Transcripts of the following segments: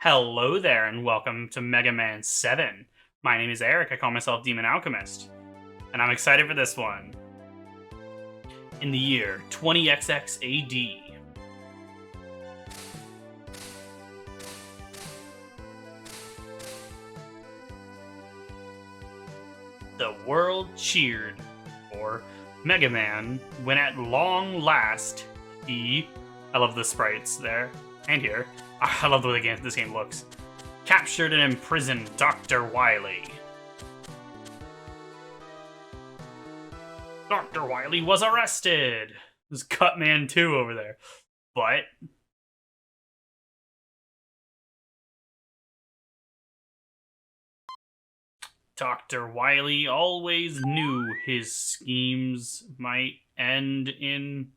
Hello there, and welcome to Mega Man 7. My name is Eric, I call myself Demon Alchemist, and I'm excited for this one. In the year 20XX AD, the world cheered for Mega Man when at long last he... I love the sprites there, and here. I love the way this game looks. Captured and imprisoned Dr. Wily. Dr. Wily was arrested. There's Cutman 2 over there. But Dr. Wily always knew his schemes might end in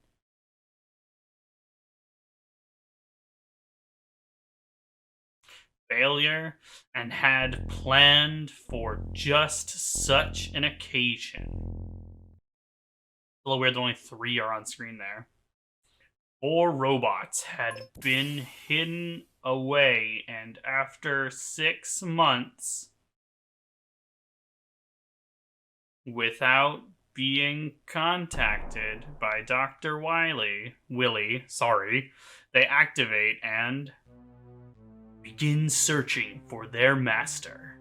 failure, and had planned for just such an occasion. A little weird that only 3 are on screen there. 4 robots had been hidden away, and after 6 months, without being contacted by Dr. Willy, they activate and begin searching for their master.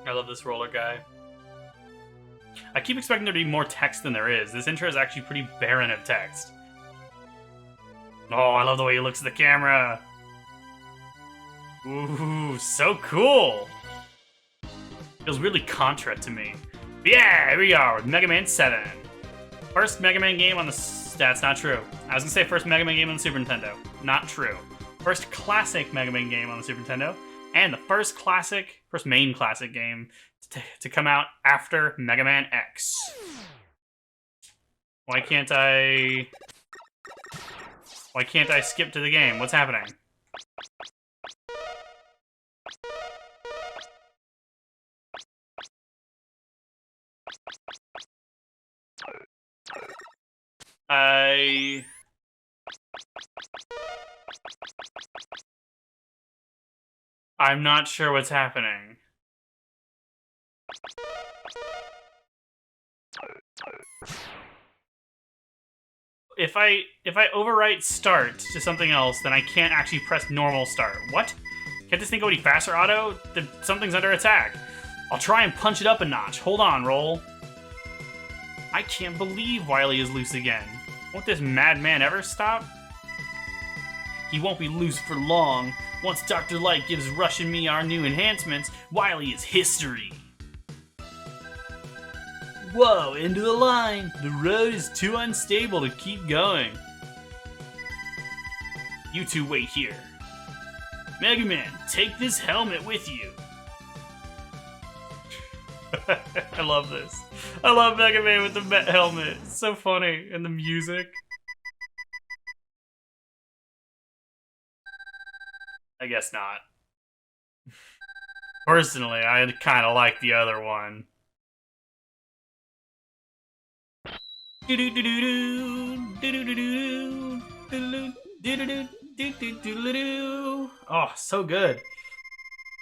I love this roller guy. I keep expecting there to be more text than there is. This intro is actually pretty barren of text. Oh, I love the way he looks at the camera. Ooh, so cool! Feels really Contra to me. But yeah, here we are with Mega Man 7. First Mega Man game on the... That's not true. I was gonna say first Mega Man game on the Super Nintendo. Not true. First classic Mega Man game on the Super Nintendo. And the first main classic game to come out after Mega Man X. Why can't I skip to the game? What's happening? I'm not sure what's happening. If I overwrite start to something else, then I can't actually press normal start. What? Can't this thing go any faster, auto? Something's under attack. I'll try and punch it up a notch. Hold on, roll. I can't believe Wily is loose again. Won't this madman ever stop? He won't be loose for long. Once Dr. Light gives Rush and me our new enhancements, Wily is history. Whoa, into the line. The road is too unstable to keep going. You two wait here. Mega Man, take this helmet with you. I love this. I love Mega Man with the helmet. It's so funny. And the music. I guess not. Personally, I kind of like the other one. Oh, so good.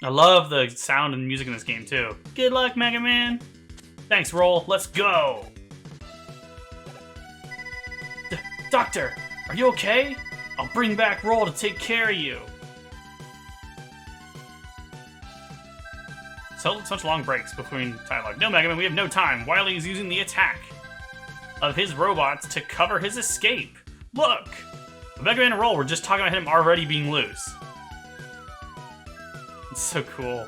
I love the sound and music in this game, too. Good luck, Mega Man. Thanks, Roll. Let's go. Doctor, are you okay? I'll bring back Roll to take care of you. So such long breaks between dialogue. No, Mega Man, we have no time. Wily is using the attack of his robots to cover his escape. Look! Mega Man and Roll were just talking about him already being loose. It's so cool.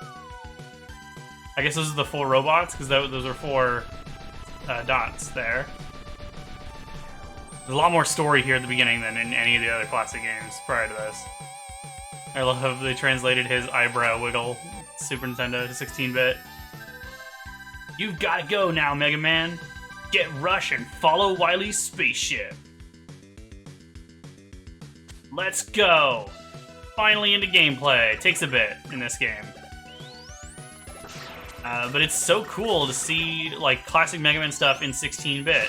I guess those are the 4 robots, because those are 4 dots there. There's a lot more story here at the beginning than in any of the other classic games prior to this. I love how they translated his eyebrow wiggle, Super Nintendo to 16-bit. You've got to go now, Mega Man. Get Rush and follow Wily's spaceship. Let's go. finally into gameplay. It takes a bit in this game. But it's so cool to see, like, classic Mega Man stuff in 16-bit.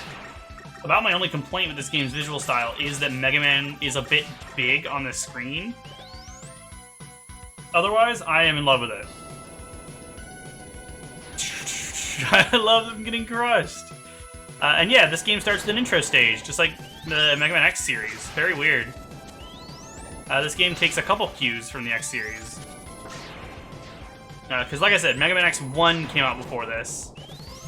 About my only complaint with this game's visual style is that Mega Man is a bit big on the screen. Otherwise, I am in love with it. I love them getting crushed. And yeah, this game starts with an intro stage, just like the Mega Man X series. Very weird. This game takes a couple cues from the X series. Because like I said, Mega Man X1 came out before this.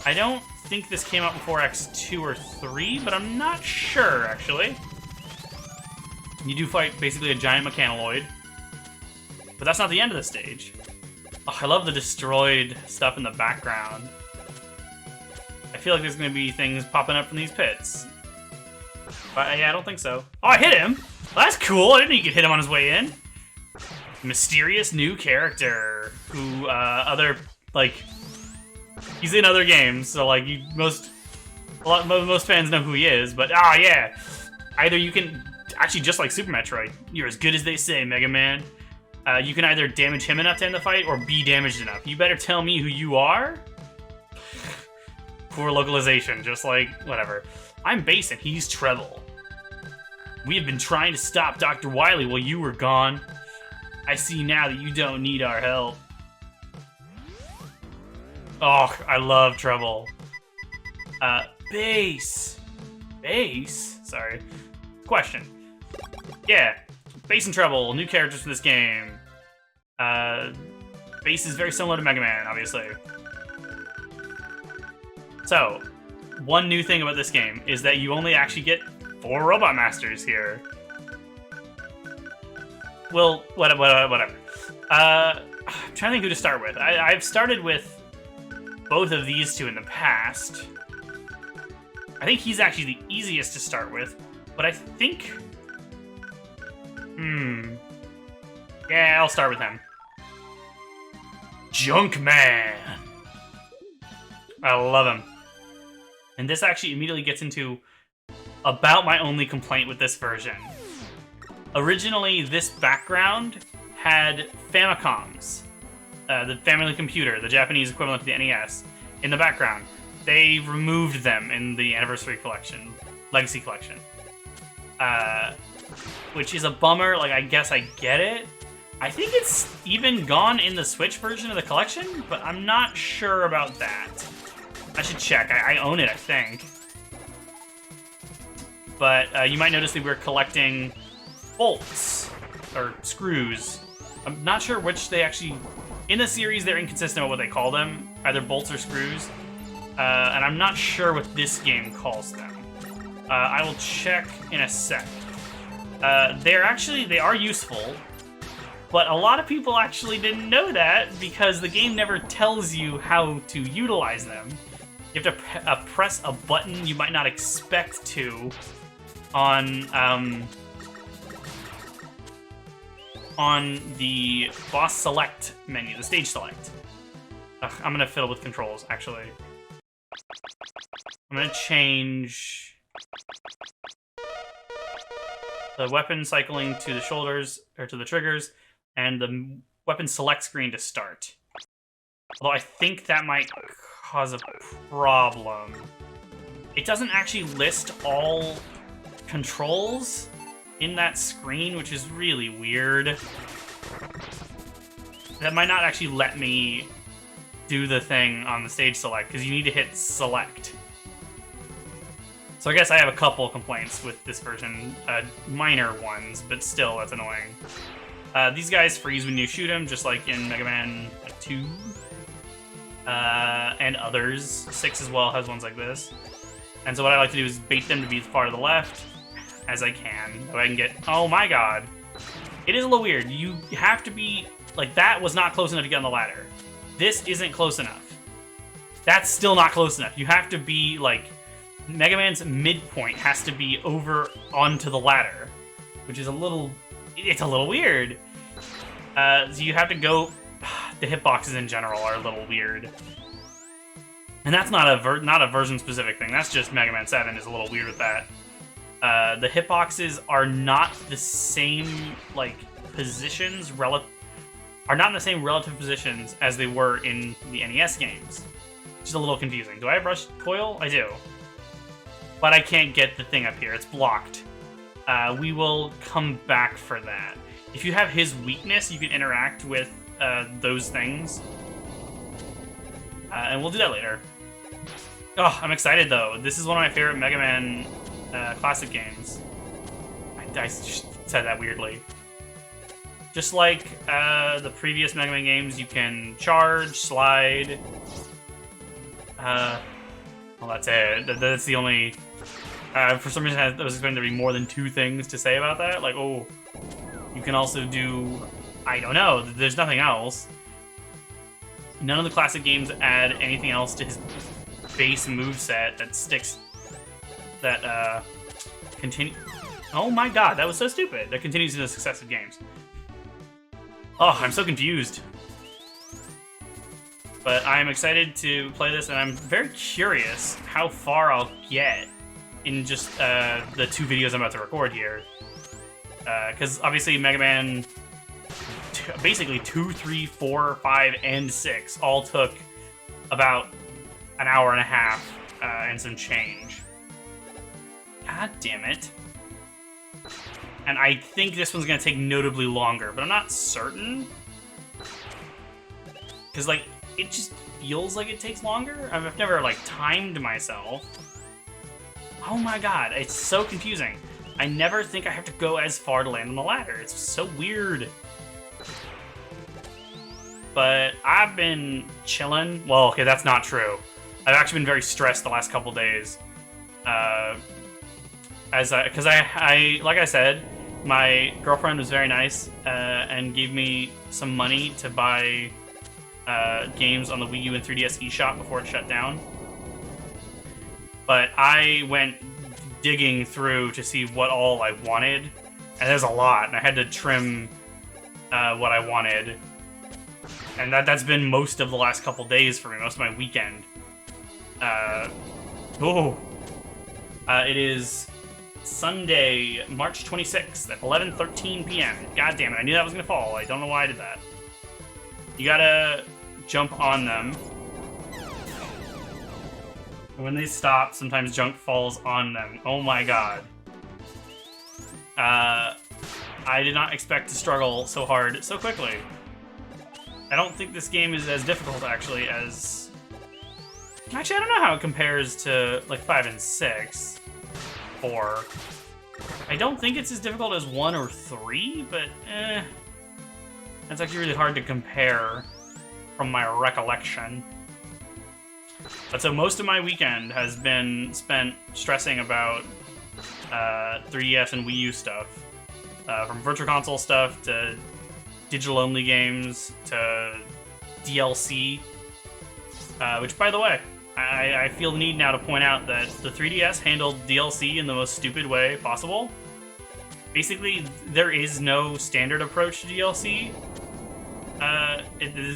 I don't think this came out before X2 or 3, but I'm not sure, actually. You do fight basically a giant mechanoid. But that's not the end of the stage. Oh, I love the destroyed stuff in the background. I feel like there's going to be things popping up from these pits. But yeah, I don't think so. Oh, I hit him! Well, that's cool. I didn't know you could hit him on his way in. Mysterious new character who, he's in other games, so, like, most fans know who he is, but, yeah. Either you can, actually, just like Super Metroid, you're as good as they say, Mega Man. You can either damage him enough to end the fight, or be damaged enough. You better tell me who you are? Poor localization, just like, whatever. I'm Bass and he's Treble. We have been trying to stop Dr. Wily while you were gone. I see now that you don't need our help. Oh, I love Treble. Bass. Bass? Sorry. Question. Yeah, Bass and Treble, new characters for this game. Bass is very similar to Mega Man, obviously. So, one new thing about this game is that you only actually get 4 Robot Masters here. Well, whatever. I'm trying to think who to start with. I've started with both of these two in the past. I think he's actually the easiest to start with, but I think... Yeah, I'll start with him. Junkman! I love him. And this actually immediately gets into about my only complaint with this version. Originally, this background had Famicoms, the family computer, the Japanese equivalent to the NES, in the background. They removed them in the Anniversary Collection, Legacy Collection. Which is a bummer, like, I guess I get it. I think it's even gone in the Switch version of the collection, but I'm not sure about that. I should check. I own it, I think. But you might notice that we're collecting bolts, or screws. I'm not sure which they actually... In the series, they're inconsistent with what they call them, either bolts or screws. And I'm not sure what this game calls them. I will check in a sec. They are useful, but a lot of people actually didn't know that because the game never tells you how to utilize them. You have to press a button you might not expect to on the boss select menu, the stage select. Ugh, I'm gonna fiddle with controls, actually. I'm gonna change the weapon cycling to the shoulders, or to the triggers, and the weapon select screen to start. Although I think that might cause a problem. It doesn't actually list all controls in that screen, which is really weird. That might not actually let me do the thing on the stage select, because you need to hit select. So I guess I have a couple complaints with this version, minor ones, but still, that's annoying. These guys freeze when you shoot them, just like in Mega Man 2. And others. 6 as well has ones like this. And so what I like to do is bait them to be as far to the left as I can, so I can get... Oh my god. It is a little weird. You have to be... Like, that was not close enough to get on the ladder. This isn't close enough. That's still not close enough. You have to be, like... Mega Man's midpoint has to be over onto the ladder, which is a little... It's a little weird. So you have to go... The hitboxes in general are a little weird. And that's not a version-specific thing. That's just Mega Man 7 is a little weird with that. The hitboxes are not the same, like, positions are not in the same relative positions as they were in the NES games. Which is a little confusing. Do I have Rush Coil? I do. But I can't get the thing up here. It's blocked. We will come back for that. If you have his weakness, you can interact with those things. And we'll do that later. Oh, I'm excited, though. This is one of my favorite Mega Man classic games. I said that weirdly. Just like the previous Mega Man games, you can charge, slide. Well, that's it. That's the only... for some reason, I was expecting there to be more than 2 things to say about that. Like, oh, you can also do... I don't know. There's nothing else. None of the classic games add anything else to his base moveset that sticks... That, continue... Oh my god, that was so stupid. That continues in the successive games. Oh, I'm so confused. But I'm excited to play this, and I'm very curious how far I'll get in just the 2 videos I'm about to record here. Because obviously Mega Man, basically 2, 3, 4, 5, and 6 all took about an hour and a half and some change. God damn it. And I think this one's going to take notably longer, but I'm not certain. Because, like, it just feels like it takes longer. I've never, like, timed myself. Oh my god, it's so confusing. I never think I have to go as far to land on the ladder. It's so weird. But I've been chilling. Well, okay, that's not true. I've actually been very stressed the last couple days. Because like I said, my girlfriend was very nice and gave me some money to buy games on the Wii U and 3DS eShop before it shut down. But I went digging through to see what all I wanted, and there's a lot, and I had to trim what I wanted. And that's been most of the last couple days for me, most of my weekend. It is Sunday, March 26th at 11:13 p.m. God damn it, I knew that was going to fall. I don't know why I did that. You gotta jump on them. When they stop, sometimes junk falls on them. Oh my god. I did not expect to struggle so hard so quickly. I don't think this game is as difficult, actually, as... Actually, I don't know how it compares to, like, 5 and 6. 4. I don't think it's as difficult as 1 or 3, but, that's actually really hard to compare from my recollection. But so most of my weekend has been spent stressing about 3DS and Wii U stuff. From Virtual Console stuff to digital-only games to DLC. Which, by the way, I feel the need now to point out that the 3DS handled DLC in the most stupid way possible. Basically, there is no standard approach to DLC.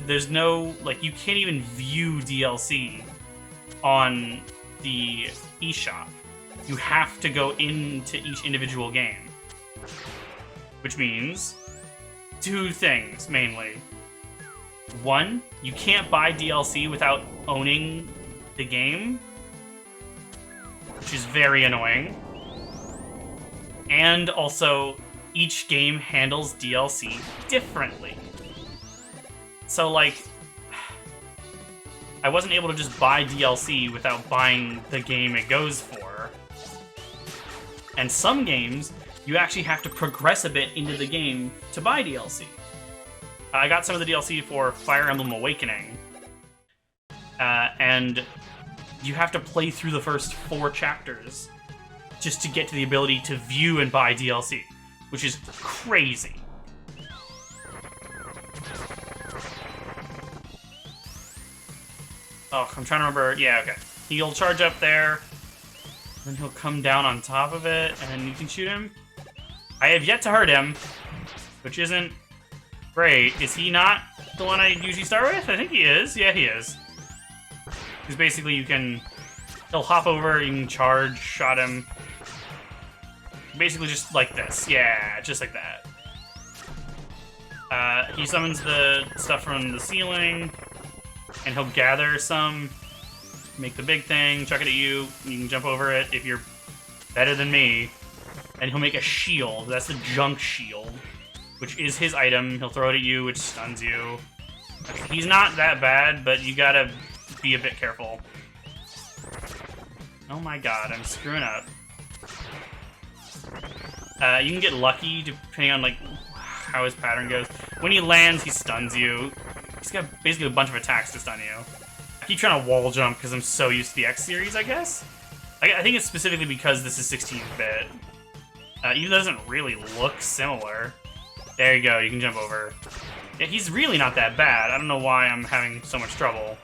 There's no, like, you can't even view DLC on the eShop. You have to go into each individual game. Which means 2 things, mainly. 1, you can't buy DLC without owning the game, which is very annoying. And also, each game handles DLC differently. So, like, I wasn't able to just buy DLC without buying the game it goes for. And some games, you actually have to progress a bit into the game to buy DLC. I got some of the DLC for Fire Emblem Awakening. And you have to play through the first 4 chapters just to get to the ability to view and buy DLC, which is crazy. Oh, I'm trying to remember. Yeah, okay. He'll charge up there, then he'll come down on top of it, and you can shoot him. I have yet to hurt him, which isn't great. Is he not the one I usually start with? I think he is. Yeah, he is. Because basically he'll hop over, you can charge, shot him. Basically just like this. Yeah, just like that. He summons the stuff from the ceiling, and he'll gather some, make the big thing, chuck it at you. You can jump over it if you're better than me. And he'll make a shield. That's the junk shield, which is his item. He'll throw it at you, which stuns you. He's not that bad, but you gotta be a bit careful. Oh my god, I'm screwing up. You can get lucky depending on like how his pattern goes. When he lands, he stuns you. He's got basically a bunch of attacks to stun you. I keep trying to wall jump because I'm so used to the X series, I guess. I think it's specifically because this is 16-bit. Even though it doesn't really look similar. There you go, you can jump over. Yeah, he's really not that bad. I don't know why I'm having so much trouble.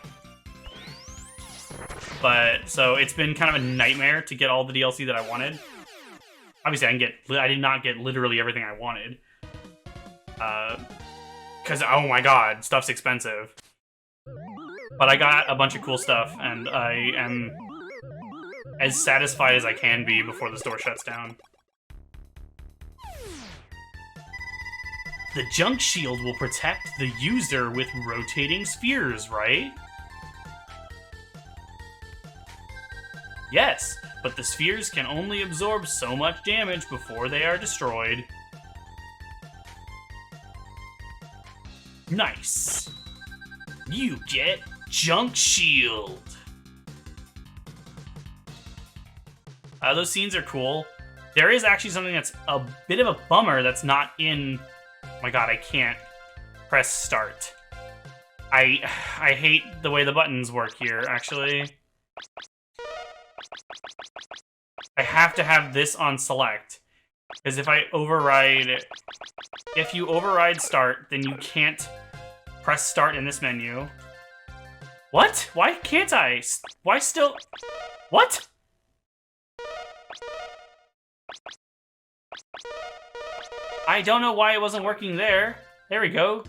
But, so it's been kind of a nightmare to get all the DLC that I wanted. Obviously, I did not get literally everything I wanted. Because, oh my god, stuff's expensive. But I got a bunch of cool stuff, and I am as satisfied as I can be before the store shuts down. The junk shield will protect the user with rotating spheres, right? Yes, but the spheres can only absorb so much damage before they are destroyed. Nice. You get junk shield. Those scenes are cool. There is actually something that's a bit of a bummer that's not in... Oh my god, I can't press start. I hate the way the buttons work here, actually. I have to have this on select. Because if I override... If you override start, then you can't press start in this menu. What? Why can't I? Why still... What? I don't know why it wasn't working there. There we go.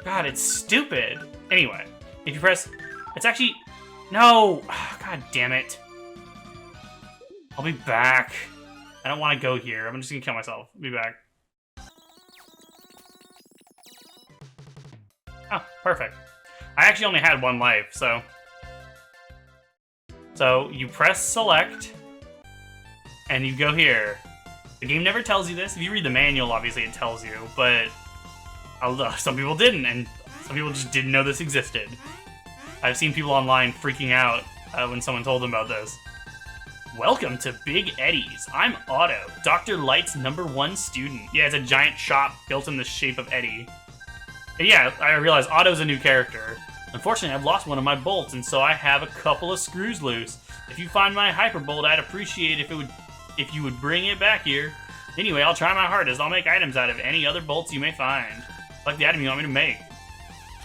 God, it's stupid. Anyway, if you press... It's actually... No! God damn it. I'll be back. I don't want to go here. I'm just gonna kill myself. I'll be back. Oh, perfect. I actually only had one life, so... So, you press select, and you go here. The game never tells you this. If you read the manual, obviously it tells you, but some people didn't, and some people just didn't know this existed. I've seen people online freaking out when someone told them about this. Welcome to Big Eddie's. I'm Otto, Dr. Light's #1 student. Yeah, it's a giant shop built in the shape of Eddie. And yeah, I realize Otto's a new character. Unfortunately, I've lost one of my bolts, and so I have a couple of screws loose. If you find my hyperbolt, I'd appreciate if you would bring it back here. Anyway, I'll try my hardest. I'll make items out of any other bolts you may find. Like the item you want me to make.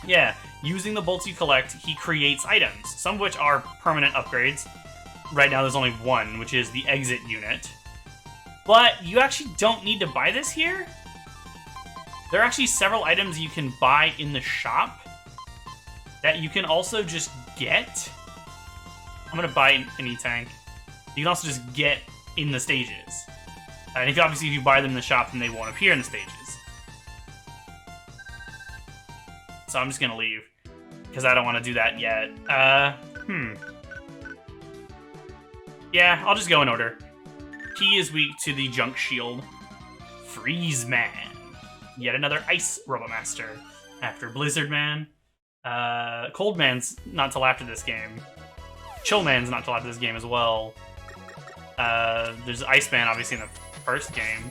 Yeah, using the bolts you collect, he creates items, some of which are permanent upgrades. Right now there's only one, which is the exit unit. But you actually don't need to buy this here. There are actually several items you can buy in the shop that you can also just get. I'm gonna buy an E-Tank. You can also just get in the stages. And if you buy them in the shop, then they won't appear in the stages. So I'm just gonna leave, because I don't want to do that yet. Yeah, I'll just go in order. He is weak to the junk shield. Freeze Man. Yet another Ice Robot Master. After Blizzard Man. Cold Man's not till after this game. Chill Man's not till after this game as well. There's Iceman, obviously, in the first game.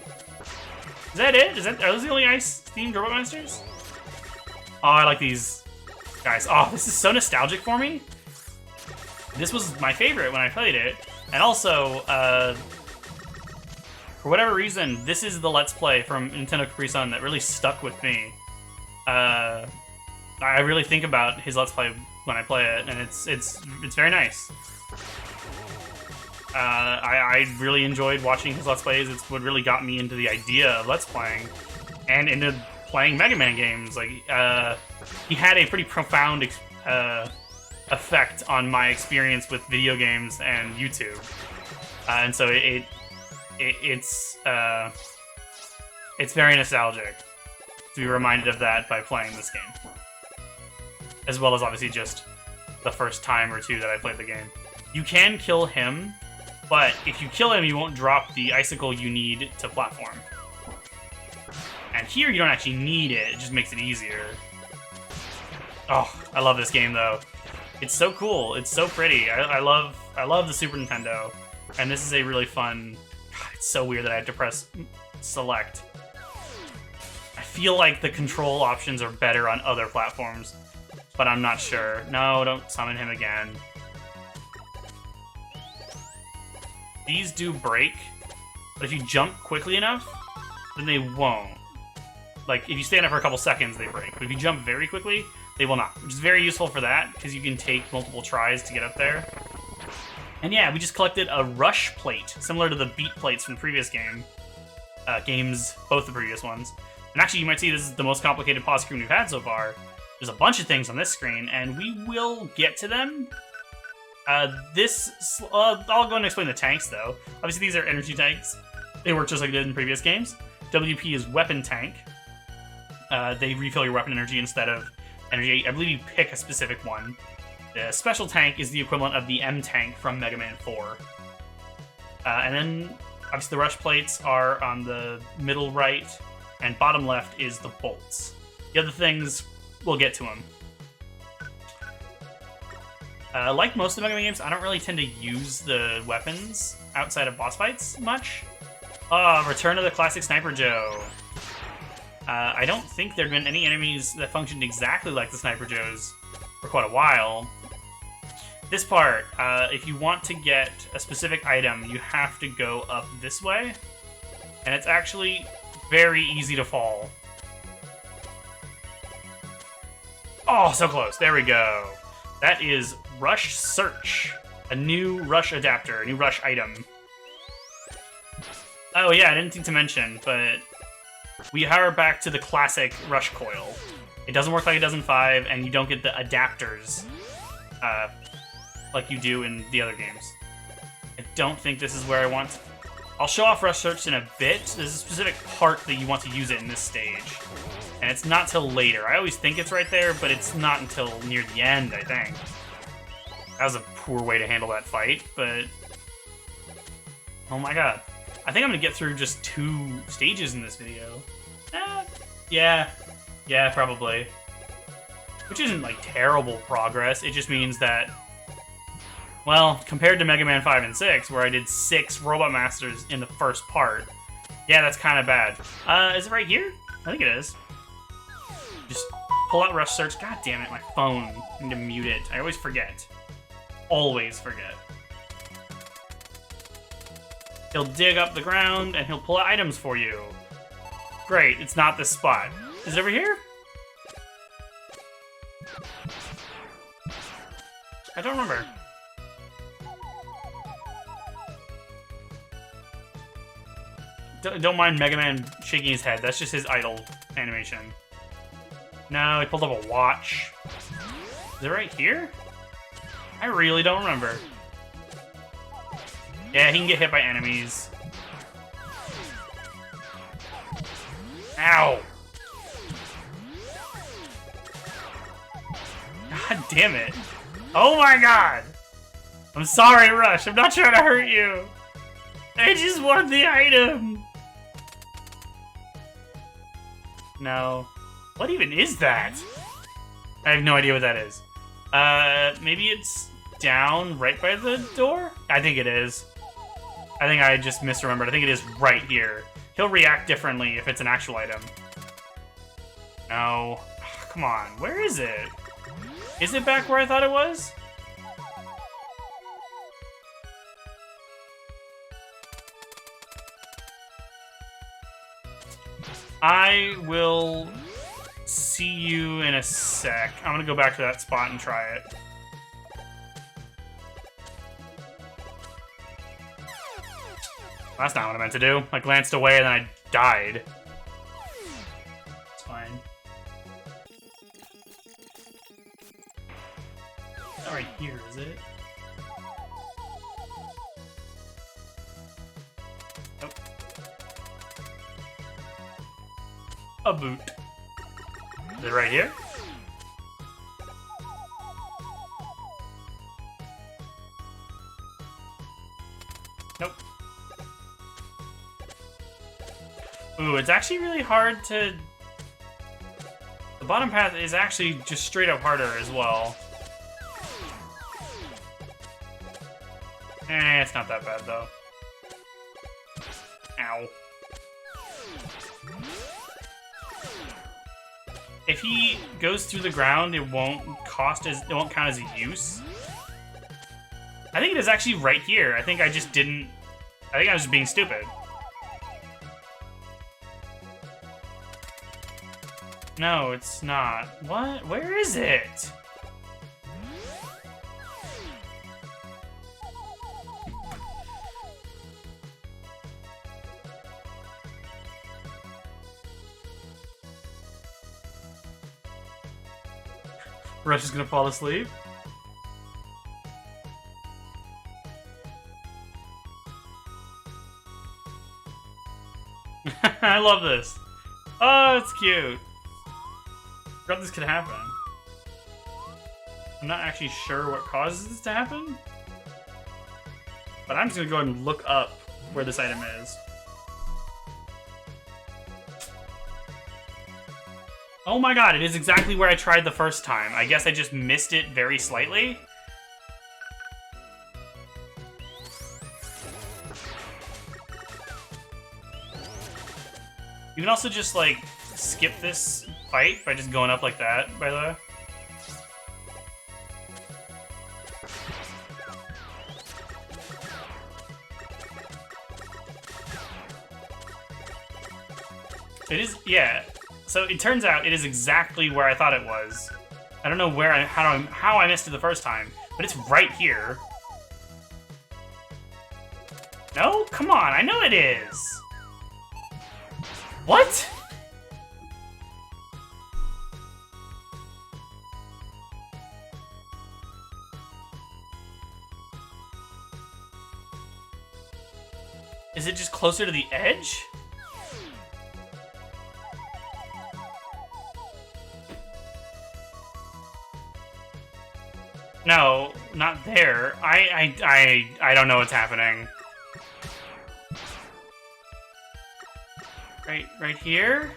Is that it? Are those the only ice-themed Robot Masters? Oh, I like these guys. Oh, this is so nostalgic for me. This was my favorite when I played it. And also, for whatever reason, this is the Let's Play from Nintendo Capri Sun that really stuck with me. I really think about his Let's Play when I play it, and it's very nice. I really enjoyed watching his Let's Plays. It's what really got me into the idea of Let's Playing, and into playing Mega Man games. Like, he had a pretty profound effect on my experience with video games and YouTube, and so it's very nostalgic. to be reminded of that by playing this game. As well as obviously just the first time or two that I played the game. You can kill him, but if you kill him, you won't drop the icicle you need to platform. And here, you don't actually need it. It just makes it easier. Oh, I love this game, though. It's so cool. It's so pretty. I love the Super Nintendo. And this is a really fun... God, it's so weird that I have to press select. I feel like the control options are better on other platforms, but I'm not sure. No, don't summon him again. These do break, but if you jump quickly enough, then they won't. Like, if you stand up for a couple seconds, they break. But if you jump very quickly, they will not. Which is very useful for that, because you can take multiple tries to get up there. And yeah, we just collected a rush plate, similar to the beat plates from the previous games, both the previous ones. And actually, you might see this is the most complicated pause screen we've had so far. There's a bunch of things on this screen, and we will get to them. I'll go and explain the tanks, though. Obviously, these are energy tanks. They work just like they did in previous games. WP is weapon tank. They refill your weapon energy instead of energy. I believe you pick a specific one. The special tank is the equivalent of the M tank from Mega Man 4. And then, obviously, the rush plates are on the middle right, and bottom left is the bolts. The other things, we'll get to them. Like most of the Mega Man games, I don't really tend to use the weapons outside of boss fights much. Return of the classic Sniper Joe. I don't think there have been any enemies that functioned exactly like the Sniper Joes for quite a while. This part, if you want to get a specific item, you have to go up this way. And it's actually very easy to fall. Oh, so close. There we go. That is Rush Search, a new Rush adapter, a new Rush item. Oh yeah, I didn't think to mention, but we are back to the classic Rush Coil. It doesn't work like it does in 5, and you don't get the adapters like you do in the other games. I don't think this is where I want... I'll show off Rush Search in a bit. There's a specific part that you want to use it in this stage. And it's not till later. I always think it's right there, but it's not until near the end, I think. That was a poor way to handle that fight, but... Oh my god. I think I'm gonna get through just 2 stages in this video. Yeah, probably. Which isn't, like, terrible progress. It just means that... Well, compared to Mega Man 5 and 6, where I did 6 Robot Masters in the first part, yeah, that's kind of bad. Is it right here? I think it is. Just pull out Rush Search. God damn it, my phone. I need to mute it. I always forget. Always forget. He'll dig up the ground, and he'll pull out items for you. Great, it's not this spot. Is it over here? I don't remember. Don't mind Mega Man shaking his head. That's just his idle animation. No, he pulled up a watch. Is it right here? I really don't remember. Yeah, he can get hit by enemies. Ow! God damn it. Oh my god! I'm sorry, Rush. I'm not trying to hurt you. I just want the item. No. What even is that? I have no idea what that is. Maybe it's down right by the door? I think it is. I think I just misremembered. I think it is right here. He'll react differently if it's an actual item. No. Come on. Where is it? Is it back where I thought it was? I will see you in a sec. I'm gonna go back to that spot and try it. That's not what I meant to do. I glanced away and then I died. It's fine. It's not right here, is it? Nope. A boot. Is it right here? Nope. Ooh, it's actually really hard to... The bottom path is actually just straight up harder as well. It's not that bad, though. Ow. If he goes through the ground, it won't count as a use. I think it is actually right here. I think I just didn't... I think I was just being stupid. No, it's not. What? Where is it? Rush is gonna fall asleep. I love this. Oh, it's cute. I forgot this could happen. I'm not actually sure what causes this to happen, but I'm just gonna go ahead and look up where this item is. Oh my god, it is exactly where I tried the first time. I guess I just missed it very slightly. You can also just, like, skip this fight by just going up like that, by the way. It is, yeah. So it turns out it is exactly where I thought it was. I don't know where how I missed it the first time, but it's right here. No? Come on, I know it is. What? Is it just closer to the edge? No, not there. I don't know what's happening. Right here?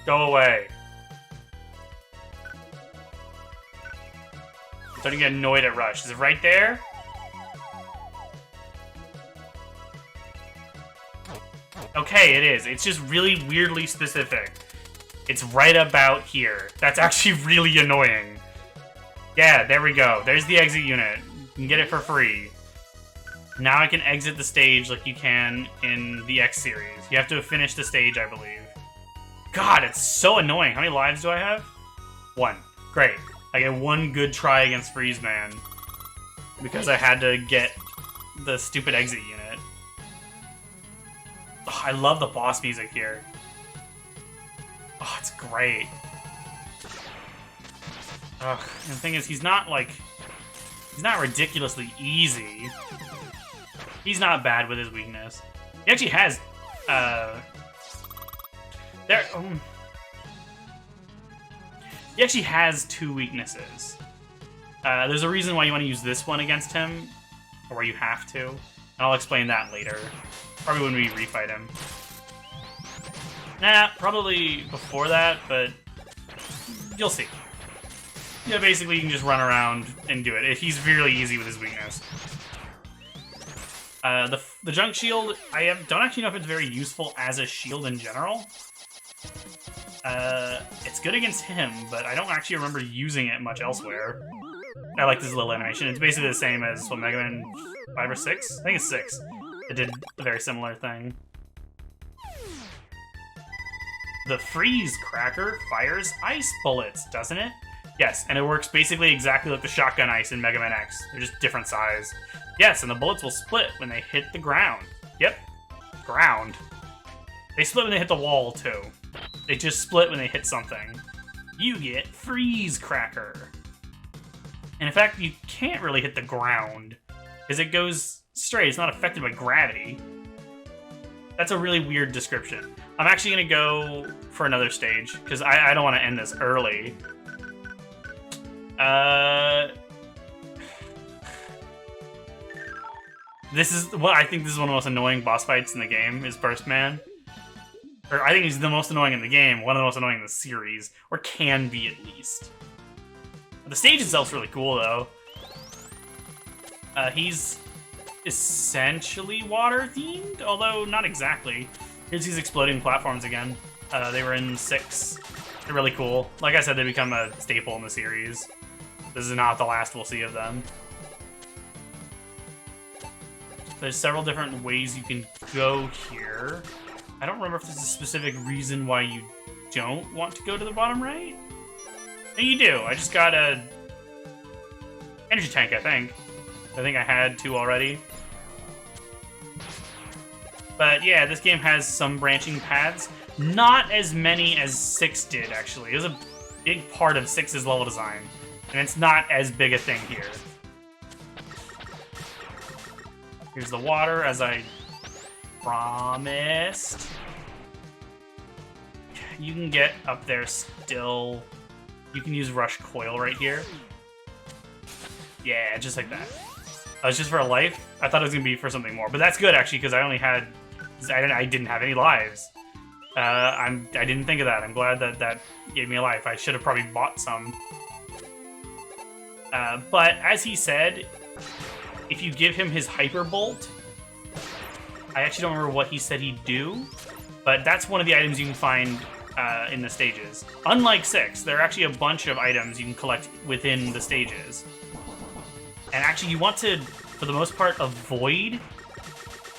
Go away. I'm starting to get annoyed at Rush. Is it right there? Okay, it is. It's just really weirdly specific. It's right about here. That's actually really annoying. Yeah, there we go. There's the exit unit. You can get it for free. Now I can exit the stage like you can in the X series. You have to finish the stage, I believe. God, it's so annoying. How many lives do I have? 1. Great. I get 1 good try against Freeze Man. Because I had to get the stupid exit unit. Oh, I love the boss music here. Oh, it's great. Ugh, and the thing is, he's not ridiculously easy. He's not bad with his weakness. He actually has, he actually has 2 weaknesses. There's a reason why you want to use this one against him, or where you have to, and I'll explain that later. Probably when we refight him. Nah, probably before that, but you'll see. Yeah, basically you can just run around and do it. He's really easy with his weakness. The junk shield, don't actually know if it's very useful as a shield in general. It's good against him, but I don't actually remember using it much elsewhere. I like this little animation. It's basically the same as what, Mega Man 5 or 6? I think it's 6. It did a very similar thing. The freeze cracker fires ice bullets, doesn't it? Yes, and it works basically exactly like the shotgun ice in Mega Man X. They're just different size. Yes, and the bullets will split when they hit the ground. Yep, ground. They split when they hit the wall, too. They just split when they hit something. You get freeze cracker. And in fact, you can't really hit the ground, because it goes straight. It's not affected by gravity. That's a really weird description. I'm actually going to go for another stage, because I don't want to end this early. This is what I think this is one of the most annoying boss fights in the game, is Burst Man. Or I think he's the most annoying in the game, one of the most annoying in the series. Or can be, at least. The stage itself's really cool, though. He's essentially water-themed, although not exactly. Here's these exploding platforms again. They were in 6. They're really cool. Like I said, they become a staple in the series. This is not the last we'll see of them. There's several different ways you can go here. I don't remember if there's a specific reason why you don't want to go to the bottom right. No, you do. I just got a energy tank, I think. I think I had 2 already. But yeah, this game has some branching paths. Not as many as 6 did, actually. It was a big part of 6's level design. And it's not as big a thing here. Here's the water, as I promised. You can get up there still. You can use Rush Coil right here. Yeah, just like that. It's just for a life. I thought it was gonna be for something more, but that's good actually, because I only had, I didn't have any lives. I didn't think of that. I'm glad that that gave me a life. I should have probably bought some. But as he said, if you give him his Hyper Bolt, I actually don't remember what he said he'd do, but that's one of the items you can find in the stages. Unlike 6, there are actually a bunch of items you can collect within the stages. And actually, you want to, for the most part, avoid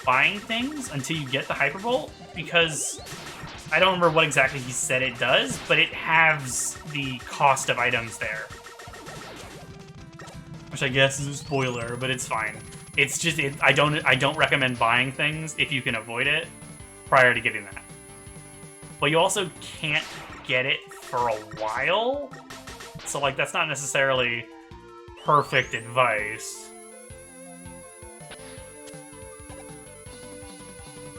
buying things until you get the Hyper Bolt, because I don't remember what exactly he said it does, but it halves the cost of items there. Which I guess is a spoiler, but it's fine. It's just, I don't recommend buying things if you can avoid it prior to getting that. But you also can't get it for a while, so like that's not necessarily perfect advice.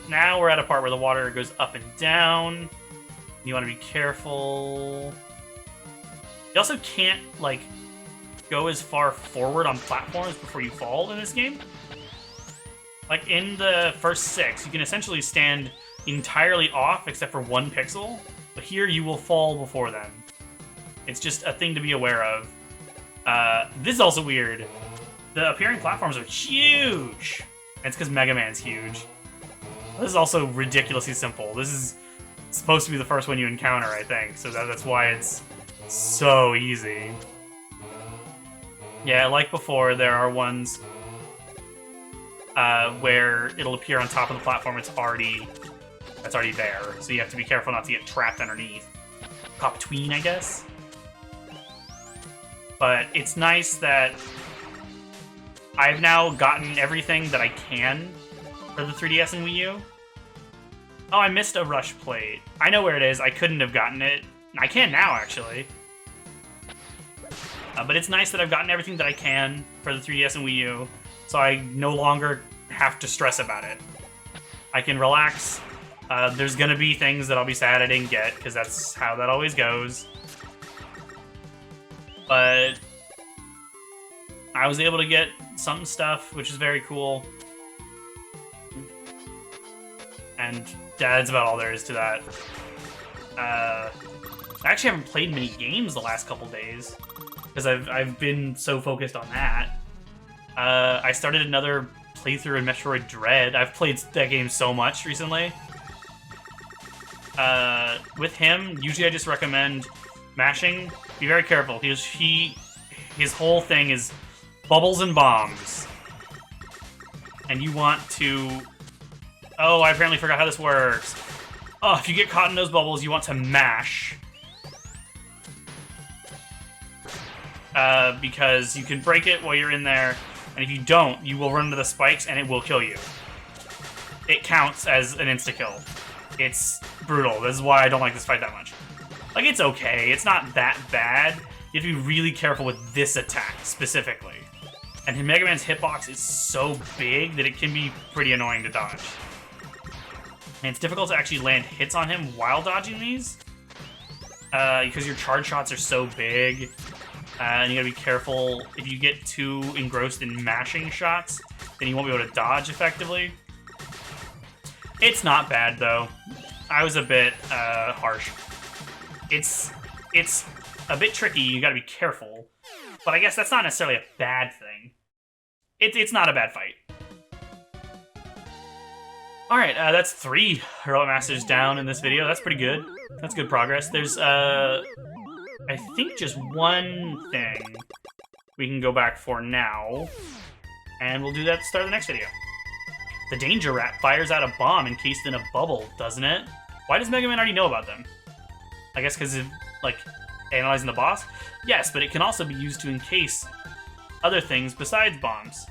Now we're at a part where the water goes up and down. You want to be careful. You also can't, like, go as far forward on platforms before you fall in this game. Like, in the first 6, you can essentially stand entirely off except for 1 pixel, but here you will fall before them. It's just a thing to be aware of. This is also weird. The appearing platforms are huge! And it's because Mega Man's huge. This is also ridiculously simple. This is supposed to be the first one you encounter, I think, so that's why it's so easy. Yeah, like before, there are ones where it'll appear on top of the platform. It's already there, so you have to be careful not to get trapped underneath. Caught between, I guess. But it's nice that I've now gotten everything that I can for the 3DS and Wii U. Oh, I missed a Rush Plate. I know where it is. I couldn't have gotten it. I can now, actually. But it's nice that I've gotten everything that I can for the 3DS and Wii U, so I no longer have to stress about it. I can relax. There's gonna be things that I'll be sad I didn't get, because that's how that always goes. But I was able to get some stuff, which is very cool. And that's about all there is to that. I actually haven't played many games the last couple days, because I've been so focused on that. I started another playthrough in Metroid Dread. I've played that game so much recently. With him, usually I just recommend mashing. Be very careful. His whole thing is bubbles and bombs. And you want to... Oh, I apparently forgot how this works. Oh, if you get caught in those bubbles, you want to mash. Because you can break it while you're in there, and if you don't, you will run into the spikes and it will kill you. It counts as an insta-kill. It's brutal. This is why I don't like this fight that much. Like, it's okay. It's not that bad. You have to be really careful with this attack, specifically. And Mega Man's hitbox is so big that it can be pretty annoying to dodge. And it's difficult to actually land hits on him while dodging these. Because your charge shots are so big. And you gotta be careful. If you get too engrossed in mashing shots, then you won't be able to dodge effectively. It's not bad, though. I was a bit harsh. It's a bit tricky. You gotta be careful. But I guess that's not necessarily a bad thing. It's not a bad fight. Alright, that's 3 Heroic Masters down in this video. That's pretty good. That's good progress. There's, I think just one thing we can go back for now. And we'll do that at the start of the next video. The Danger Rat fires out a bomb encased in a bubble, doesn't it? Why does Mega Man already know about them? I guess because of, like, analyzing the boss? Yes, but it can also be used to encase other things besides bombs.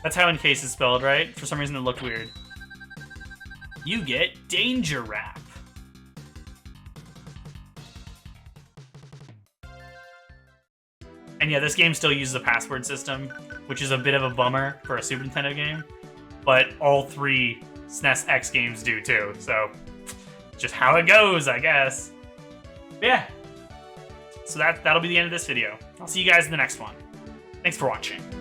That's how encase is spelled, right? For some reason it looked weird. You get Danger Wrap. And yeah, this game still uses a password system, which is a bit of a bummer for a Super Nintendo game. But all 3 SNES X games do too, so just how it goes, I guess. But yeah, so that'll be the end of this video. I'll see you guys in the next one. Thanks for watching.